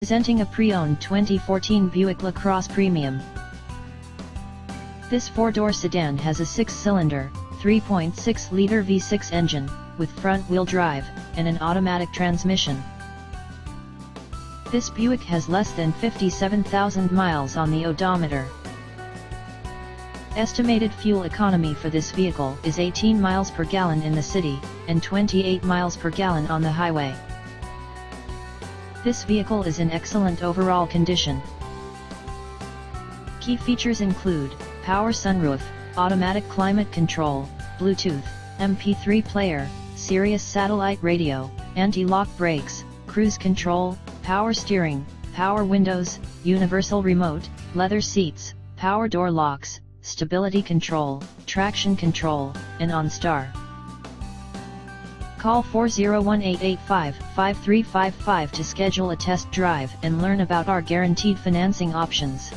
Presenting a pre-owned 2014 Buick LaCrosse Premium. This four-door sedan has a six-cylinder, 3.6-liter V6 engine, with front-wheel drive, and an automatic transmission. This Buick has less than 57,000 miles on the odometer. Estimated fuel economy for this vehicle is 18 miles per gallon in the city, and 28 miles per gallon on the highway. This vehicle is in excellent overall condition. Key features include power sunroof, automatic climate control, Bluetooth, MP3 player, Sirius satellite radio, anti-lock brakes, cruise control, power steering, power windows, universal remote, leather seats, power door locks, stability control, traction control, and OnStar. Call 401-885-5355 to schedule a test drive and learn about our guaranteed financing options.